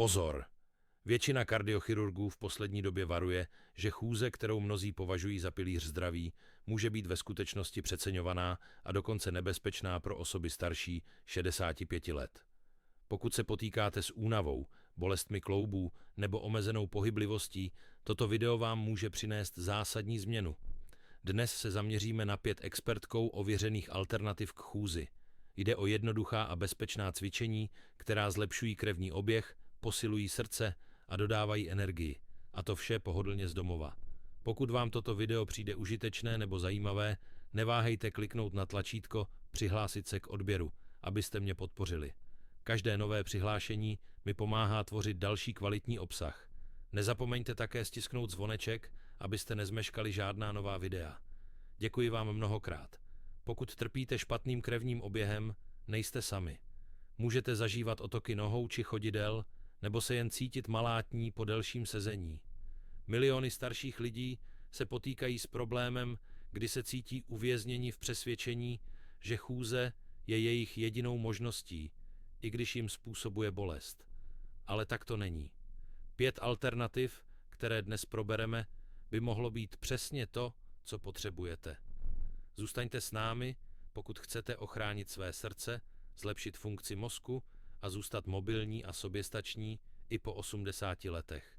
Pozor! Většina kardiochirurgů v poslední době varuje, že chůze, kterou mnozí považují za pilíř zdraví, může být ve skutečnosti přeceňovaná a dokonce nebezpečná pro osoby starší 65 let. Pokud se potýkáte s únavou, bolestmi kloubů nebo omezenou pohyblivostí, toto video vám může přinést zásadní změnu. Dnes se zaměříme na 5 expertkou ověřených alternativ k chůzi. Jde o jednoduchá a bezpečná cvičení, která zlepšují krevní oběh, posilují srdce a dodávají energii. A to vše pohodlně z domova. Pokud vám toto video přijde užitečné nebo zajímavé, neváhejte kliknout na tlačítko přihlásit se k odběru, abyste mě podpořili. Každé nové přihlášení mi pomáhá tvořit další kvalitní obsah. Nezapomeňte také stisknout zvoneček, abyste nezmeškali žádná nová videa. Děkuji vám mnohokrát. Pokud trpíte špatným krevním oběhem, nejste sami. Můžete zažívat otoky nohou či chodidel, nebo se jen cítit malátní po delším sezení. Miliony starších lidí se potýkají s problémem, kdy se cítí uvězněni v přesvědčení, že chůze je jejich jedinou možností, i když jim způsobuje bolest. Ale tak to není. 5 alternativ, které dnes probereme, by mohlo být přesně to, co potřebujete. Zůstaňte s námi, pokud chcete ochránit své srdce, zlepšit funkci mozku a zůstat mobilní a soběstační i po 80 letech.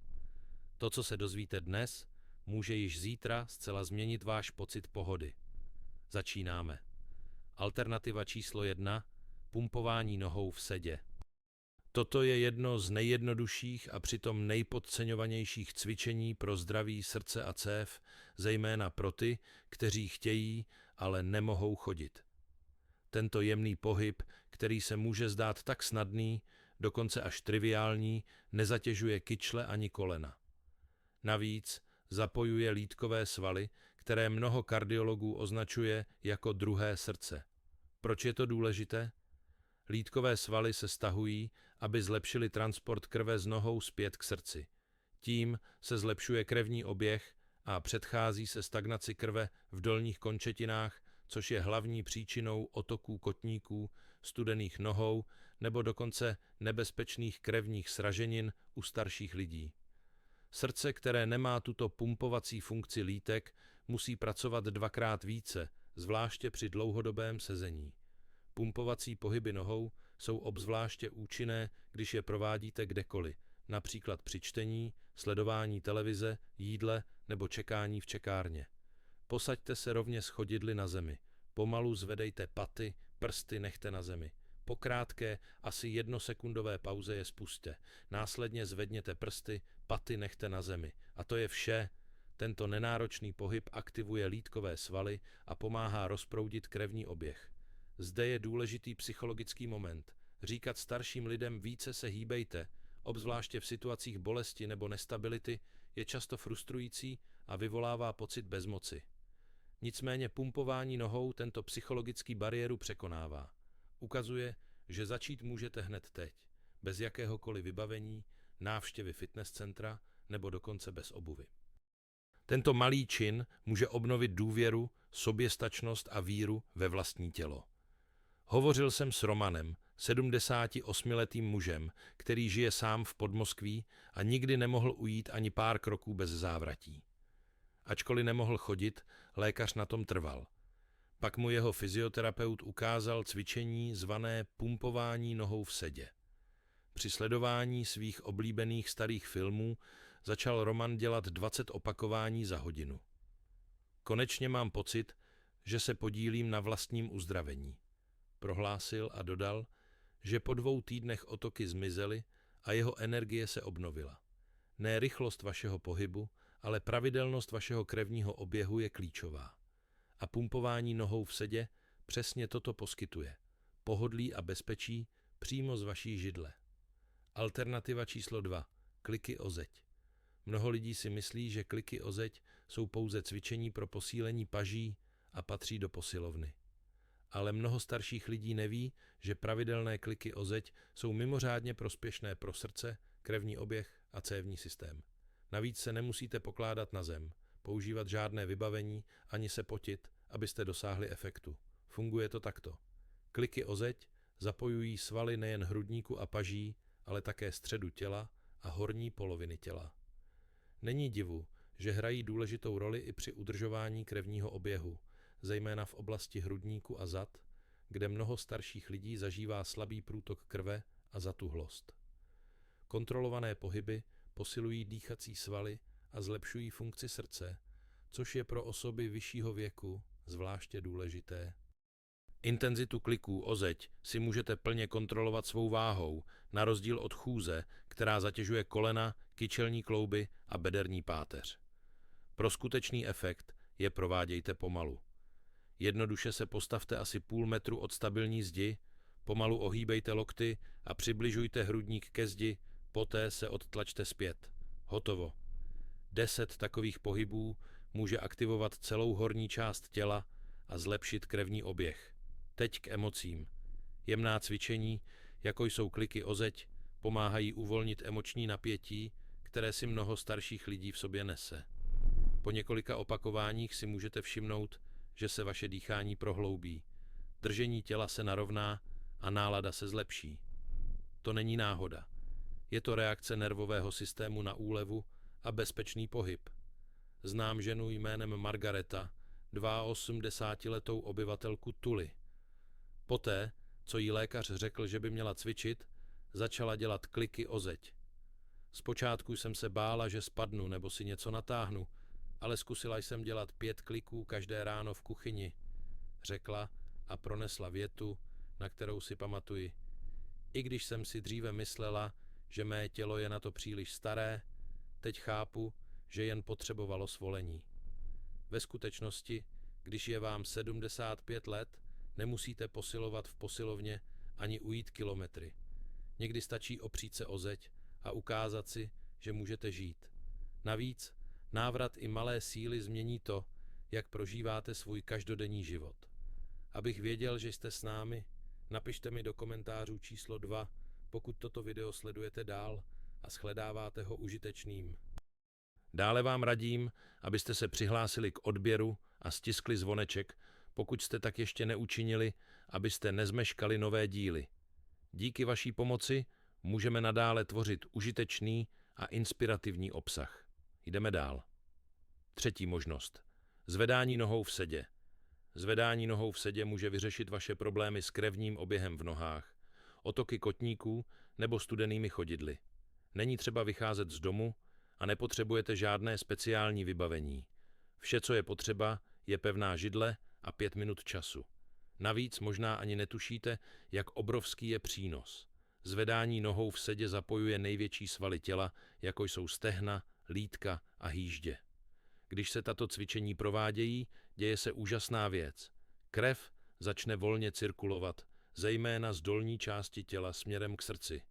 To, co se dozvíte dnes, může již zítra zcela změnit váš pocit pohody. Začínáme. Alternativa číslo 1. Pumpování nohou v sedě. Toto je jedno z nejjednodušších a přitom nejpodceňovanějších cvičení pro zdraví srdce a cév, zejména pro ty, kteří chtějí, ale nemohou chodit. Tento jemný pohyb, který se může zdát tak snadný, dokonce až triviální, nezatěžuje kyčle ani kolena. Navíc zapojuje lítkové svaly, které mnoho kardiologů označuje jako druhé srdce. Proč je to důležité? Lítkové svaly se stahují, aby zlepšili transport krve z nohou zpět k srdci. Tím se zlepšuje krevní oběh a předchází se stagnaci krve v dolních končetinách, což je hlavní příčinou otoků kotníků, studených nohou nebo dokonce nebezpečných krevních sraženin u starších lidí. Srdce, které nemá tuto pumpovací funkci lítek, musí pracovat 2krát více, zvláště při dlouhodobém sezení. Pumpovací pohyby nohou jsou obzvláště účinné, když je provádíte kdekoliv, například při čtení, sledování televize, jídle nebo čekání v čekárně. Posaďte se rovně s chodidly na zemi. Pomalu zvedejte paty, prsty nechte na zemi. Po krátké, asi 1sekundové pauze je spusťte. Následně zvedněte prsty, paty nechte na zemi. A to je vše. Tento nenáročný pohyb aktivuje lítkové svaly a pomáhá rozproudit krevní oběh. Zde je důležitý psychologický moment. Říkat starším lidem více se hýbejte, obzvláště v situacích bolesti nebo nestability, je často frustrující a vyvolává pocit bezmoci. Nicméně pumpování nohou tento psychologický bariéru překonává. Ukazuje, že začít můžete hned teď, bez jakéhokoliv vybavení, návštěvy fitness centra nebo dokonce bez obuvy. Tento malý čin může obnovit důvěru, soběstačnost a víru ve vlastní tělo. Hovořil jsem s Romanem, 78letým mužem, který žije sám v Podmoskví a nikdy nemohl ujít ani pár kroků bez závratí. Ačkoliv nemohl chodit, lékař na tom trval. Pak mu jeho fyzioterapeut ukázal cvičení zvané pumpování nohou v sedě. Při sledování svých oblíbených starých filmů začal Roman dělat 20 opakování za hodinu. Konečně mám pocit, že se podílím na vlastním uzdravení. Prohlásil a dodal, že po 2 týdnech otoky zmizely a jeho energie se obnovila. Ne rychlost vašeho pohybu, ale pravidelnost vašeho krevního oběhu je klíčová. A pumpování nohou v sedě přesně toto poskytuje. Pohodlí a bezpečí přímo z vaší židle. Alternativa číslo 2. Kliky o zeď. Mnoho lidí si myslí, že kliky o zeď jsou pouze cvičení pro posílení paží a patří do posilovny. Ale mnoho starších lidí neví, že pravidelné kliky o zeď jsou mimořádně prospěšné pro srdce, krevní oběh a cévní systém. Navíc se nemusíte pokládat na zem, používat žádné vybavení ani se potit, abyste dosáhli efektu. Funguje to takto. Kliky o zeď zapojují svaly nejen hrudníku a paží, ale také středu těla a horní poloviny těla. Není divu, že hrají důležitou roli i při udržování krevního oběhu, zejména v oblasti hrudníku a zad, kde mnoho starších lidí zažívá slabý průtok krve a zatuhlost. Kontrolované pohyby posilují dýchací svaly a zlepšují funkci srdce, což je pro osoby vyššího věku zvláště důležité. Intenzitu kliků o zeď si můžete plně kontrolovat svou váhou, na rozdíl od chůze, která zatěžuje kolena, kyčelní klouby a bederní páteř. Pro skutečný efekt je provádějte pomalu. Jednoduše se postavte asi půl metru od stabilní zdi, pomalu ohýbejte lokty a přibližujte hrudník ke zdi, poté se odtlačte zpět. Hotovo. 10 takových pohybů může aktivovat celou horní část těla a zlepšit krevní oběh. Teď k emocím. Jemná cvičení, jako jsou kliky o zeď, pomáhají uvolnit emoční napětí, které si mnoho starších lidí v sobě nese. Po několika opakováních si můžete všimnout, že se vaše dýchání prohloubí, držení těla se narovná a nálada se zlepší. To není náhoda. Je to reakce nervového systému na úlevu a bezpečný pohyb. Znám ženu jménem Margareta, 82letou obyvatelku Tuly. Poté, co jí lékař řekl, že by měla cvičit, začala dělat kliky o zeď. Zpočátku jsem se bála, že spadnu nebo si něco natáhnu, ale zkusila jsem dělat 5 kliků každé ráno v kuchyni, řekla a pronesla větu, na kterou si pamatuji. I když jsem si dříve myslela, že mé tělo je na to příliš staré, teď chápu, že jen potřebovalo svolení. Ve skutečnosti, když je vám 75 let, nemusíte posilovat v posilovně ani ujít kilometry. Někdy stačí opřít se o zeď a ukázat si, že můžete žít. Navíc, návrat i malé síly změní to, jak prožíváte svůj každodenní život. Abych věděl, že jste s námi, napište mi do komentářů číslo 2, pokud toto video sledujete dál a shledáváte ho užitečným. Dále vám radím, abyste se přihlásili k odběru a stiskli zvoneček, pokud jste tak ještě neučinili, abyste nezmeškali nové díly. Díky vaší pomoci můžeme nadále tvořit užitečný a inspirativní obsah. Jdeme dál. 3. možnost. Zvedání nohou v sedě. Zvedání nohou v sedě může vyřešit vaše problémy s krevním oběhem v nohách, otoky kotníků nebo studenými chodidly. Není třeba vycházet z domu a nepotřebujete žádné speciální vybavení. Vše, co je potřeba, je pevná židle a 5 minut času. Navíc možná ani netušíte, jak obrovský je přínos. Zvedání nohou v sedě zapojuje největší svaly těla, jako jsou stehna, lítka a hýždě. Když se tato cvičení provádějí, děje se úžasná věc. Krev začne volně cirkulovat, zejména z dolní části těla směrem k srdci.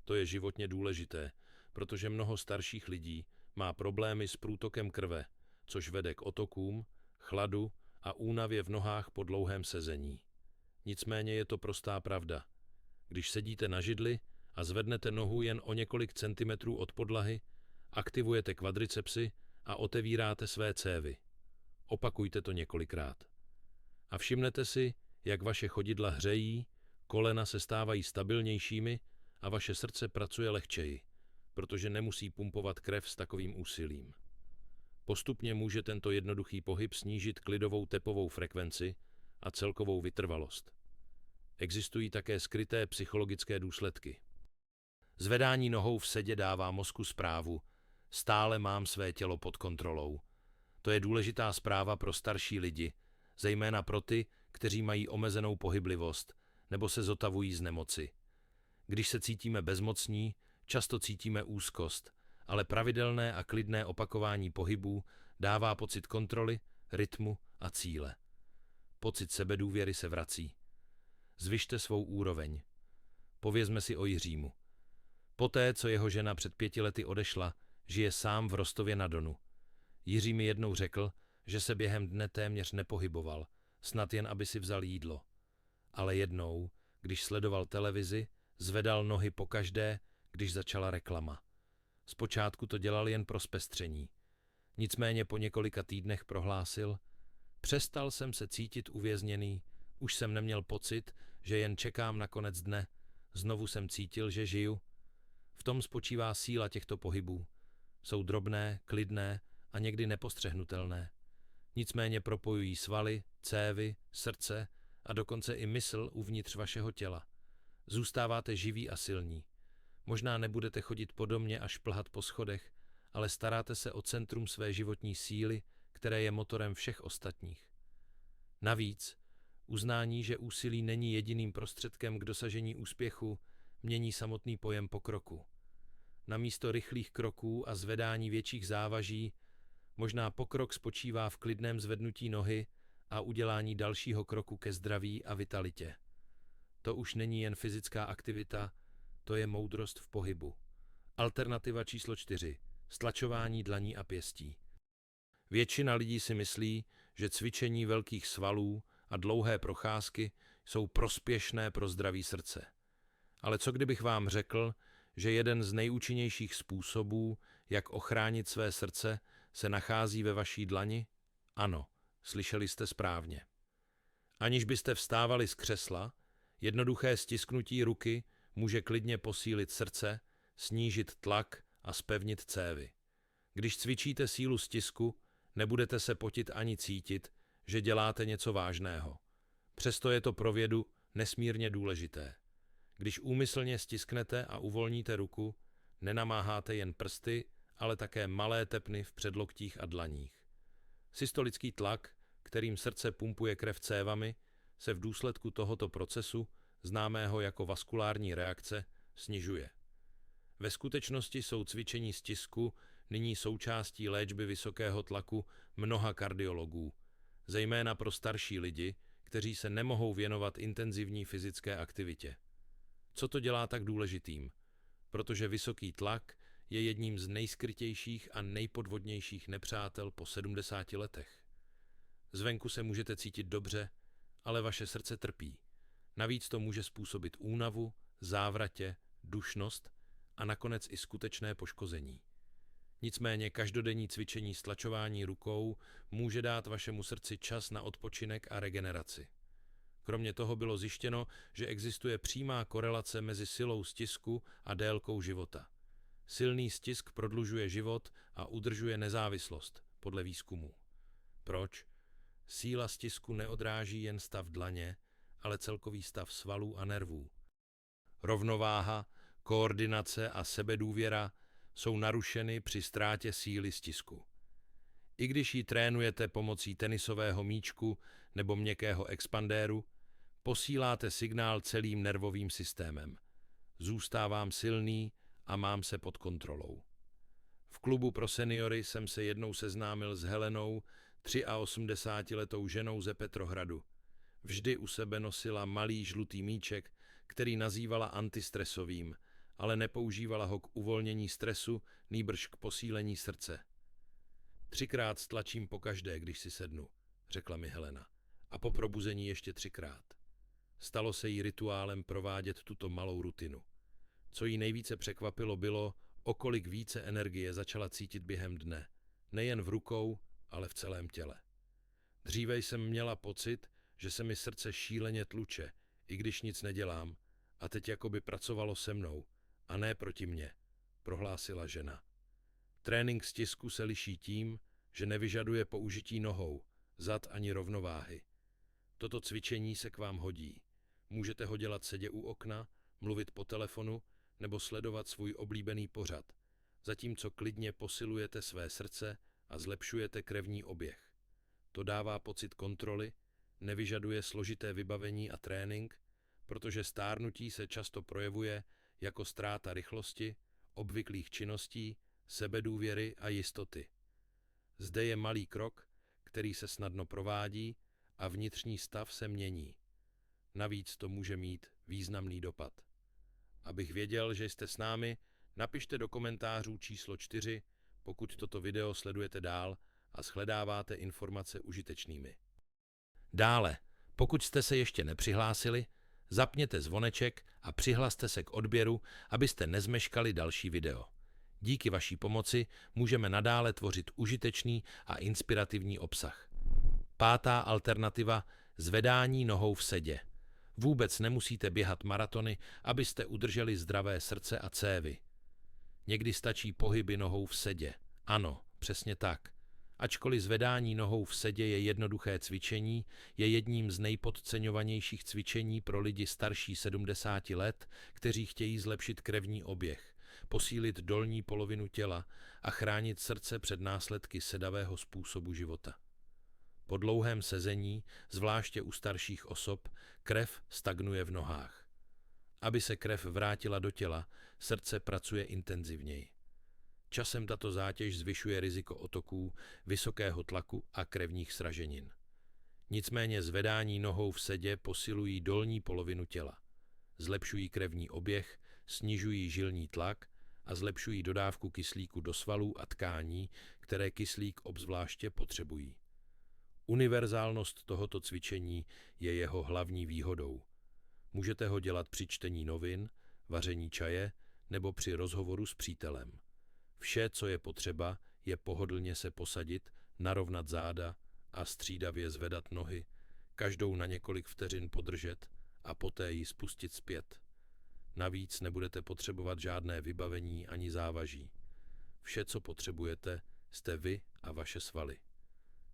To je životně důležité, protože mnoho starších lidí má problémy s průtokem krve, což vede k otokům, chladu a únavě v nohách po dlouhém sezení. Nicméně je to prostá pravda. Když sedíte na židli a zvednete nohu jen o několik centimetrů od podlahy, aktivujete kvadricepsy a otevíráte své cévy. Opakujte to několikrát. A všimnete si, jak vaše chodidla hřejí, kolena se stávají stabilnějšími a vaše srdce pracuje lehčeji, protože nemusí pumpovat krev s takovým úsilím. Postupně může tento jednoduchý pohyb snížit klidovou tepovou frekvenci a celkovou vytrvalost. Existují také skryté psychologické důsledky. Zvedání nohou v sedě dává mozku zprávu: stále mám své tělo pod kontrolou. To je důležitá zpráva pro starší lidi, zejména pro ty, kteří mají omezenou pohyblivost nebo se zotavují z nemoci. Když se cítíme bezmocní, často cítíme úzkost, ale pravidelné a klidné opakování pohybů dává pocit kontroly, rytmu a cíle. Pocit sebedůvěry se vrací. Zvyšte svou úroveň. Povězme si o Jiřímu. Poté, co jeho žena před 5 lety odešla, žije sám v Rostově na Donu. Jiří mi jednou řekl, že se během dne téměř nepohyboval, snad jen aby si vzal jídlo. Ale jednou, když sledoval televizi, zvedal nohy pokaždé, když začala reklama. Zpočátku to dělal jen pro zpestření. Nicméně po několika týdnech prohlásil: přestal jsem se cítit uvězněný, už jsem neměl pocit, že jen čekám na konec dne, znovu jsem cítil, že žiju. V tom spočívá síla těchto pohybů. Jsou drobné, klidné a někdy nepostřehnutelné. Nicméně propojují svaly, cévy, srdce a dokonce i mysl uvnitř vašeho těla. Zůstáváte živí a silní. Možná nebudete chodit po domě a šplhat po schodech, ale staráte se o centrum své životní síly, které je motorem všech ostatních. Navíc, uznání, že úsilí není jediným prostředkem k dosažení úspěchu, mění samotný pojem pokroku. Namísto rychlých kroků a zvedání větších závaží, možná pokrok spočívá v klidném zvednutí nohy a udělání dalšího kroku ke zdraví a vitalitě. To už není jen fyzická aktivita, to je moudrost v pohybu. Alternativa číslo 4. Stlačování dlaní a pěstí. Většina lidí si myslí, že cvičení velkých svalů a dlouhé procházky jsou prospěšné pro zdraví srdce. Ale co kdybych vám řekl, že jeden z nejúčinnějších způsobů, jak ochránit své srdce, se nachází ve vaší dlani? Ano, slyšeli jste správně. Aniž byste vstávali z křesla, jednoduché stisknutí ruky může klidně posílit srdce, snížit tlak a zpevnit cévy. Když cvičíte sílu stisku, nebudete se potit ani cítit, že děláte něco vážného. Přesto je to pro vědu nesmírně důležité. Když úmyslně stisknete a uvolníte ruku, nenamáháte jen prsty, ale také malé tepny v předloktích a dlaních. Systolický tlak, kterým srdce pumpuje krev cévami, se v důsledku tohoto procesu, známého jako vaskulární reakce, snižuje. Ve skutečnosti jsou cvičení stisku nyní součástí léčby vysokého tlaku mnoha kardiologů, zejména pro starší lidi, kteří se nemohou věnovat intenzivní fyzické aktivitě. Co to dělá tak důležitým? Protože vysoký tlak je jedním z nejskrytějších a nejpodvodnějších nepřátel po 70 letech. Zvenku se můžete cítit dobře, ale vaše srdce trpí. Navíc to může způsobit únavu, závratě, dušnost a nakonec i skutečné poškození. Nicméně každodenní cvičení stlačování rukou může dát vašemu srdci čas na odpočinek a regeneraci. Kromě toho bylo zjištěno, že existuje přímá korelace mezi silou stisku a délkou života. Silný stisk prodlužuje život a udržuje nezávislost, podle výzkumů. Proč? Síla stisku neodráží jen stav dlaně, ale celkový stav svalů a nervů. Rovnováha, koordinace a sebedůvěra jsou narušeny při ztrátě síly stisku. I když ji trénujete pomocí tenisového míčku nebo měkkého expandéru, posíláte signál celým nervovým systémem. Zůstávám silný a mám se pod kontrolou. V klubu pro seniory jsem se jednou seznámil s Helenou, 83letou ženou ze Petrohradu. Vždy u sebe nosila malý žlutý míček, který nazývala antistresovým, ale nepoužívala ho k uvolnění stresu, nýbrž k posílení srdce. 3krát stlačím pokaždé, když si sednu, řekla mi Helena, a po probuzení ještě 3krát. Stalo se jí rituálem provádět tuto malou rutinu. Co jí nejvíce překvapilo bylo, o kolik více energie začala cítit během dne, nejen v rukou, ale v celém těle. Dříve jsem měla pocit, že se mi srdce šíleně tluče, i když nic nedělám, a teď jakoby pracovalo se mnou, a ne proti mně, prohlásila žena. Trénink stisku se liší tím, že nevyžaduje použití nohou, zad ani rovnováhy. Toto cvičení se k vám hodí. Můžete ho dělat sedě u okna, mluvit po telefonu nebo sledovat svůj oblíbený pořad, zatímco klidně posilujete své srdce a zlepšujete krevní oběh. To dává pocit kontroly, nevyžaduje složité vybavení a trénink, protože stárnutí se často projevuje jako ztráta rychlosti, obvyklých činností, sebedůvěry a jistoty. Zde je malý krok, který se snadno provádí a vnitřní stav se mění. Navíc to může mít významný dopad. Abych věděl, že jste s námi, napište do komentářů číslo 4, pokud toto video sledujete dál a shledáváte informace užitečnými. Dále, pokud jste se ještě nepřihlásili, zapněte zvoneček a přihlaste se k odběru, abyste nezmeškali další video. Díky vaší pomoci můžeme nadále tvořit užitečný a inspirativní obsah. 5. alternativa – zvedání nohou v sedě. Vůbec nemusíte běhat maratony, abyste udrželi zdravé srdce a cévy. Někdy stačí pohyby nohou v sedě. Ano, přesně tak. Ačkoliv zvedání nohou v sedě je jednoduché cvičení, je jedním z nejpodceňovanějších cvičení pro lidi starší 70 let, kteří chtějí zlepšit krevní oběh, posílit dolní polovinu těla a chránit srdce před následky sedavého způsobu života. Po dlouhém sezení, zvláště u starších osob, krev stagnuje v nohách. Aby se krev vrátila do těla, srdce pracuje intenzivněji. Časem tato zátěž zvyšuje riziko otoků, vysokého tlaku a krevních sraženin. Nicméně zvedání nohou v sedě posilují dolní polovinu těla. Zlepšují krevní oběh, snižují žilní tlak a zlepšují dodávku kyslíku do svalů a tkání, které kyslík obzvláště potřebují. Univerzálnost tohoto cvičení je jeho hlavní výhodou. Můžete ho dělat při čtení novin, vaření čaje nebo při rozhovoru s přítelem. Vše, co je potřeba, je pohodlně se posadit, narovnat záda a střídavě zvedat nohy, každou na několik vteřin podržet a poté ji spustit zpět. Navíc nebudete potřebovat žádné vybavení ani závaží. Vše, co potřebujete, jste vy a vaše svaly.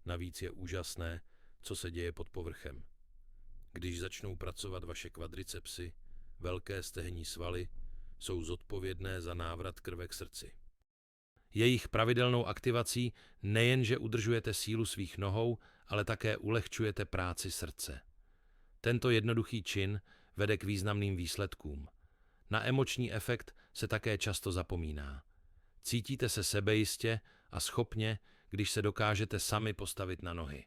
Navíc je úžasné, co se děje pod povrchem. Když začnou pracovat vaše kvadricepsy, velké stehenní svaly jsou zodpovědné za návrat krve k srdci. Jejich pravidelnou aktivací nejenže udržujete sílu svých nohou, ale také ulehčujete práci srdce. Tento jednoduchý čin vede k významným výsledkům. Na emoční efekt se také často zapomíná. Cítíte se sebejistě a schopně, když se dokážete sami postavit na nohy.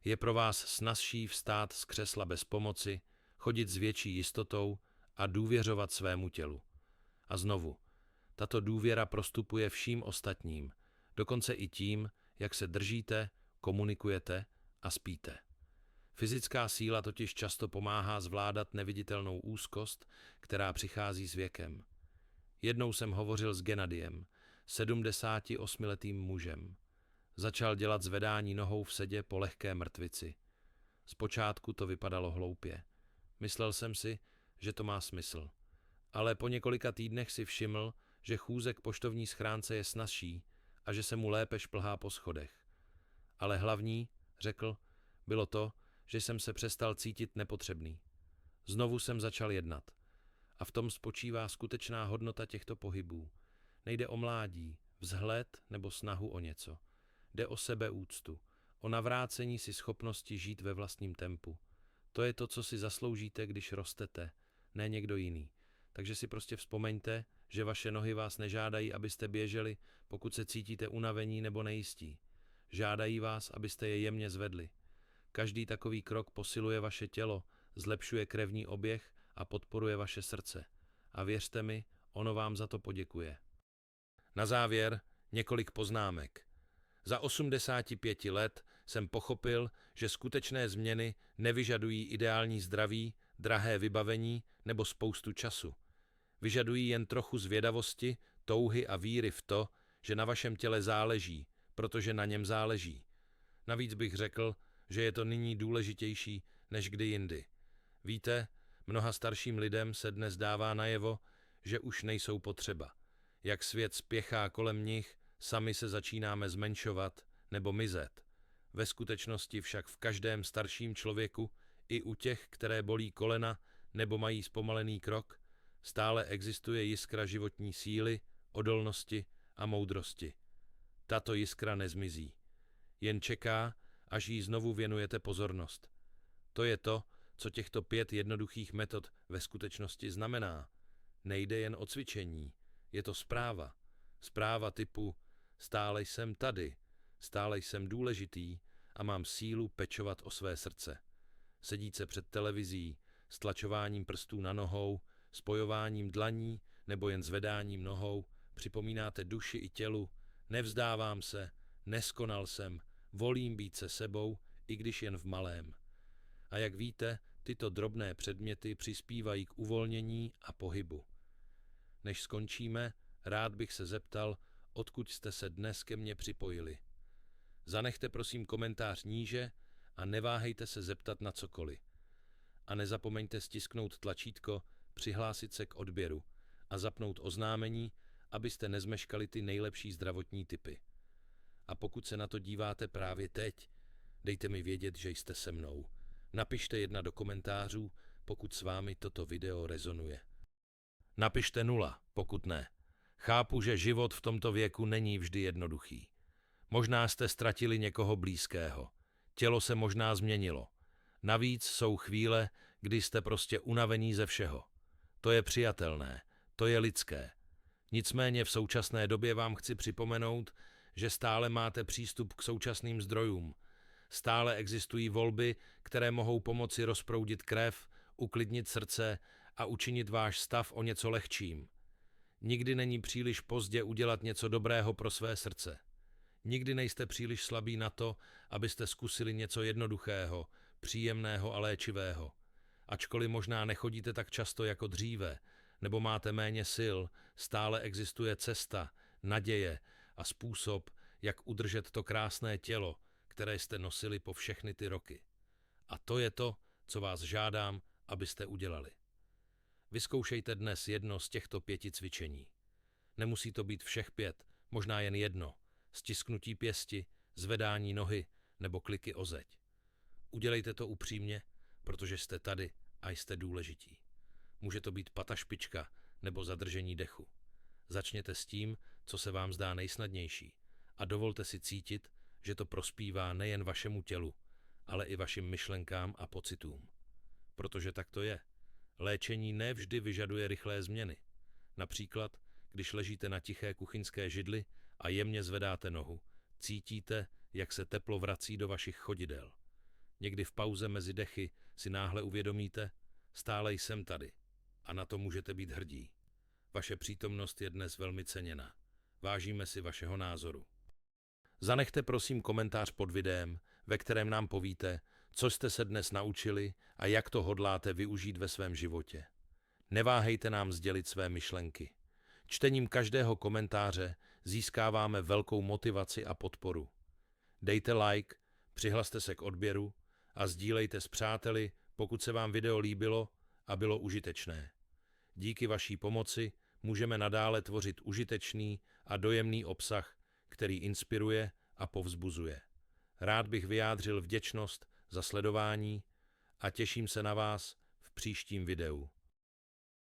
Je pro vás snazší vstát z křesla bez pomoci, chodit s větší jistotou a důvěřovat svému tělu. A znovu, tato důvěra prostupuje vším ostatním, dokonce i tím, jak se držíte, komunikujete a spíte. Fyzická síla totiž často pomáhá zvládat neviditelnou úzkost, která přichází s věkem. Jednou jsem hovořil s Gennadiem, 78letým mužem. Začal dělat zvedání nohou v sedě po lehké mrtvici. Zpočátku to vypadalo hloupě. Myslel jsem si, že to má smysl. Ale po několika týdnech si všiml, že chůze k poštovní schránce je snazší a že se mu lépe šplhá po schodech. Ale hlavní, řekl, bylo to, že jsem se přestal cítit nepotřebný. Znovu jsem začal jednat. A v tom spočívá skutečná hodnota těchto pohybů. Nejde o mládí, vzhled nebo snahu o něco. Jde o sebeúctu, o navrácení si schopnosti žít ve vlastním tempu. To je to, co si zasloužíte, když rostete, ne někdo jiný. Takže si prostě vzpomeňte, že vaše nohy vás nežádají, abyste běželi, pokud se cítíte unavení nebo nejistí. Žádají vás, abyste je jemně zvedli. Každý takový krok posiluje vaše tělo, zlepšuje krevní oběh a podporuje vaše srdce. A věřte mi, ono vám za to poděkuje. Na závěr několik poznámek. Za 85 let jsem pochopil, že skutečné změny nevyžadují ideální zdraví, drahé vybavení nebo spoustu času. Vyžadují jen trochu zvědavosti, touhy a víry v to, že na vašem těle záleží, protože na něm záleží. Navíc bych řekl, že je to nyní důležitější než kdy jindy. Víte, mnoha starším lidem se dnes dává najevo, že už nejsou potřeba. Jak svět spěchá kolem nich, sami se začínáme zmenšovat nebo mizet. Ve skutečnosti však v každém starším člověku, i u těch, které bolí kolena nebo mají zpomalený krok, stále existuje jiskra životní síly, odolnosti a moudrosti. Tato jiskra nezmizí. Jen čeká, až jí znovu věnujete pozornost. To je to, co těchto 5 jednoduchých metod ve skutečnosti znamená. Nejde jen o cvičení, je to zpráva. Zpráva typu stále jsem tady, stále jsem důležitý a mám sílu pečovat o své srdce. Sedít se před televizí, stlačováním prstů na nohou, spojováním dlaní nebo jen zvedáním nohou, připomínáte duši i tělu, nevzdávám se, neskonal jsem, volím být se sebou, i když jen v malém. A jak víte, tyto drobné předměty přispívají k uvolnění a pohybu. Než skončíme, rád bych se zeptal, odkud jste se dnes ke mně připojili. Zanechte prosím komentář níže a neváhejte se zeptat na cokoliv. A nezapomeňte stisknout tlačítko, přihlásit se k odběru a zapnout oznámení, abyste nezmeškali ty nejlepší zdravotní tipy. A pokud se na to díváte právě teď, dejte mi vědět, že jste se mnou. Napište 1 do komentářů, pokud s vámi toto video rezonuje. Napište 0, pokud ne. Chápu, že život v tomto věku není vždy jednoduchý. Možná jste ztratili někoho blízkého. Tělo se možná změnilo. Navíc jsou chvíle, kdy jste prostě unavení ze všeho. To je přijatelné, to je lidské. Nicméně v současné době vám chci připomenout, že stále máte přístup k současným zdrojům. Stále existují volby, které mohou pomoci rozproudit krev, uklidnit srdce a učinit váš stav o něco lehčím. Nikdy není příliš pozdě udělat něco dobrého pro své srdce. Nikdy nejste příliš slabí na to, abyste zkusili něco jednoduchého, příjemného a léčivého. Ačkoliv možná nechodíte tak často jako dříve, nebo máte méně sil, stále existuje cesta, naděje a způsob, jak udržet to krásné tělo, které jste nosili po všechny ty roky. A to je to, co vás žádám, abyste udělali. Vyzkoušejte dnes jedno z těchto 5 cvičení. Nemusí to být všech 5, možná jen jedno. Stisknutí pěsti, zvedání nohy nebo kliky o zeď. Udělejte to upřímně, protože jste tady a jste důležití. Může to být patašpička nebo zadržení dechu. Začněte s tím, co se vám zdá nejsnadnější a dovolte si cítit, že to prospívá nejen vašemu tělu, ale i vašim myšlenkám a pocitům. Protože tak to je. Léčení nevždy vyžaduje rychlé změny. Například, když ležíte na tiché kuchyňské židli a jemně zvedáte nohu, cítíte, jak se teplo vrací do vašich chodidel. Někdy v pauze mezi dechy si náhle uvědomíte, stále jsem tady a na to můžete být hrdí. Vaše přítomnost je dnes velmi ceněná. Vážíme si vašeho názoru. Zanechte prosím komentář pod videem, ve kterém nám povíte, co jste se dnes naučili a jak to hodláte využít ve svém životě. Neváhejte nám sdělit své myšlenky. Čtením každého komentáře získáváme velkou motivaci a podporu. Dejte like, přihlaste se k odběru a sdílejte s přáteli, pokud se vám video líbilo a bylo užitečné. Díky vaší pomoci můžeme nadále tvořit užitečný a dojemný obsah, který inspiruje a povzbuzuje. Rád bych vyjádřil vděčnost za sledování a těším se na vás v příštím videu.